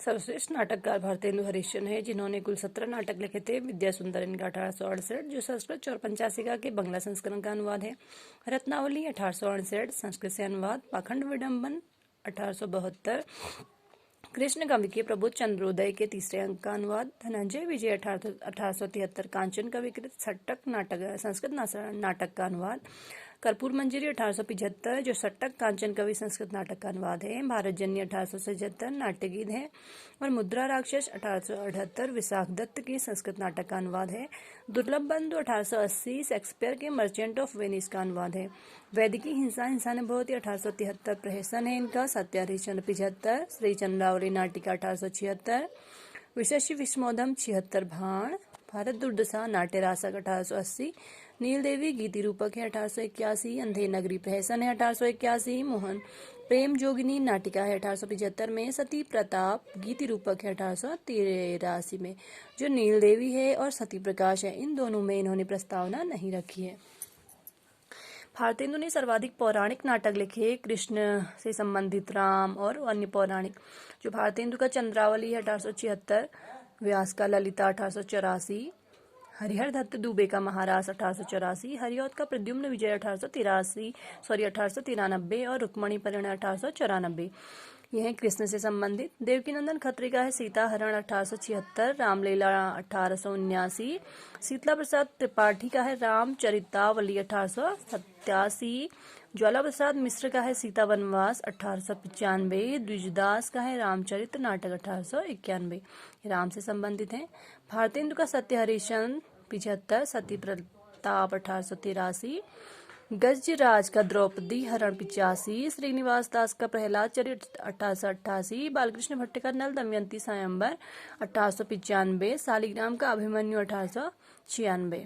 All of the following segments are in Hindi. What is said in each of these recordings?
सर्वश्रेष्ठ नाटककार भारतेंदु हरिश्चंद्र है, जिन्होंने कुल 17 नाटक लिखे थे। विद्या सुंदर इनका 1868 जो संस्कृत और 85 के बंगला संस्करण का अनुवाद है। रत्नावली 1868 संस्कृत से अनुवाद। पाखंड विडंबन 1872 कृष्ण कवि के प्रबुद्ध चंद्रोदय के तीसरे अंक का अनुवाद। धनंजय विजय 1873 कांचन का विकृत सट्टक नाटक संस्कृत नाटक का अनुवाद। कर्पूर मंजरी 1875 जो सट्टक कांचन कवि संस्कृत नाटक का अनुवाद है। भारत जन्य 1877 नाट्य गीत है। और मुद्रा राक्षस 1878 विशाख दत्त की संस्कृत नाटक का अनुवाद है। दुर्लभ बंधु 1880 शेक्सपियर के मर्चेंट ऑफ वेनिस का अनुवाद है। वैदिकी हिंसा हिंसा ने बहुत ही 1873 प्रहसन है इनका। सत्य हरिश्चंद्र 75 श्री चंद्रावली नाटिका 1876 विशेष विस्मोदम 76 भाण। भारत दुर्दशा नाट्य रासक 1880 नील देवी गीति रूपक है 1881 अंधेर नगरी प्रहसन है 1881 मोहन प्रेम जोगिनी नाटिका है 1875 में। सती प्रताप गीति रूपक है 1883 में जो नील देवी है और सती प्रकाश है, इन दोनों में इन्होंने प्रस्तावना नहीं रखी है। भारतेंदु ने सर्वाधिक पौराणिक नाटक लिखे। कृष्ण से संबंधित राम और अन्य पौराणिक जो भारतेंदु का चंद्रावली है 1876, व्यास का ललिता 1884, हरिहर दत्त दुबे का महारास 1884, हरिऔध का प्रद्युम्न विजय 1893 और रुक्मणी परिणय 1894। यह है कृष्ण से संबंधित। देवकीनंदन खत्री का है सीता हरण 1876, रामलीला 1879, शीतला प्रसाद त्रिपाठी का है रामचरितावली 1887, ज्वाला प्रसाद मिश्र का है सीता वनवास 1895, द्विजदास का है रामचरित्र नाटक 1891। राम से संबंधित है। भारतेंदु का सत्य हरिश्चंद्र 75, सती प्रताप 1883, गजराज का द्रौपदी हरण 85, श्रीनिवास दास का प्रहलाद चरित्र 1888, बालकृष्ण भट्ट का नल दमयंती स्वयंवर 1895, शालिग्राम का अभिमन्यु 1896।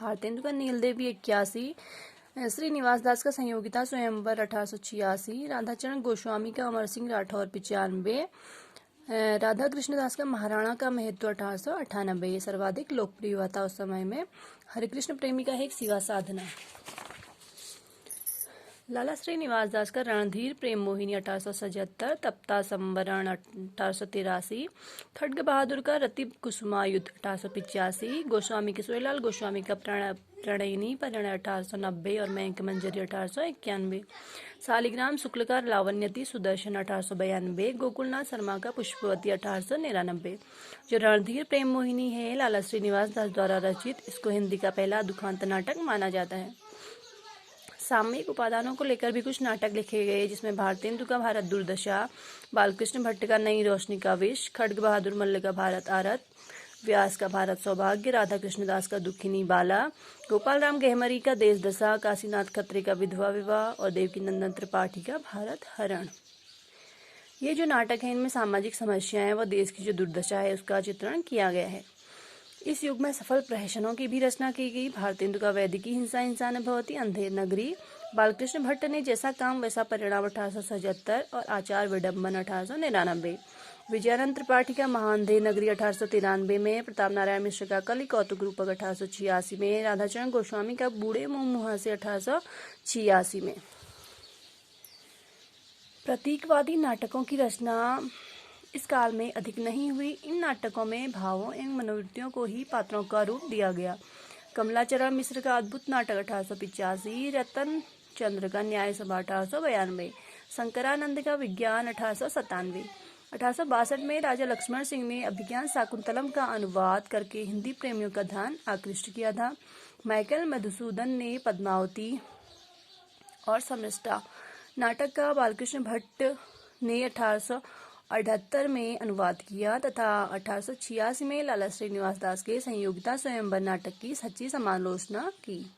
भारतेंदु का नील देवी 81, श्रीनिवास दास का संयोगिता स्वयंवर 1886, राधाचरण गोस्वामी का अमर सिंह राठौर 95, राधा कृष्णदास का महाराणा का महत्व 1898। ये सर्वाधिक लोकप्रिय हुआ था उस समय में। हरिकृष्ण प्रेमी का एक शिवा साधना। लाला श्रीनिवास दास का रणधीर प्रेम मोहिनी 1877, तप्ता संवरण 1883, खड्ग बहादुर का रति कुसुमायुद्ध 1885, गोस्वामी किशोरीलाल गोस्वामी का प्रणयिनी परिणय 1890 और मयंक मंजरी 1891, शालिग्राम शुक्ल का लावण्यती सुदर्शन 1892, गोकुलनाथ शर्मा का पुष्पवती 1899। जो रणधीर प्रेम मोहिनी है लाला श्रीनिवास दास द्वारा रचित, इसको हिंदी का पहला दुखांत नाटक माना जाता है। सामयिक उपादानों को लेकर भी कुछ नाटक लिखे गए, जिसमें भारतेंदु का भारत दुर्दशा, बालकृष्ण भट्ट का नई रोशनी का विष, खड्ग बहादुर मल्ल का भारत आरत, व्यास का भारत सौभाग्य, राधा कृष्णदास का दुखिनी बाला, गोपाल राम गहमरी का देश दशा, काशीनाथ खत्री का विधवा विवाह और देवकीनंदन त्रिपाठी का भारत हरण। ये जो नाटक है इनमें सामाजिक समस्याएं व देश की जो दुर्दशा है उसका चित्रण किया गया है। इस युग में सफल प्रहसनों की भी रचना की गई। भारतेंदु का वैदिकी हिंसा हिंसा ने बहुत ही अंधेर नगरी, बालकृष्ण भट्ट ने जैसा काम वैसा परिणाम 1877 और आचार विडंबन 1899, विजयानंद त्रिपाठी का महाअंधेर नगरी 1893 में, प्रताप नारायण मिश्र का कलि कौतुक रूपक 1886 में, राधाचरण गोस्वामी का बूढ़े मुंह मुहासे 1886 में। प्रतीकवादी नाटकों की रचना इस काल में अधिक नहीं हुई। इन नाटकों में भावों एवं मनोवृत्तियों को ही पात्रों का रूप दिया गया। कमलाचरण मिश्र का अद्भुत नाटक 1885, रतन चंद्र का न्याय सभा 1892, शंकरानंद का विज्ञान 1897। 1862 में राजा लक्ष्मण सिंह ने अभिज्ञान शाकुंतलम का अनुवाद करके हिंदी प्रेमियों का ध्यान आकृष्ट किया था। माइकल मधुसूदन ने पद्मावती और समृष्टा नाटक का बालकृष्ण भट्ट ने 1878 में अनुवाद किया तथा 1886 में लाला श्रीनिवास दास के संयोगिता स्वयंवर नाटक की सच्ची समालोचना की।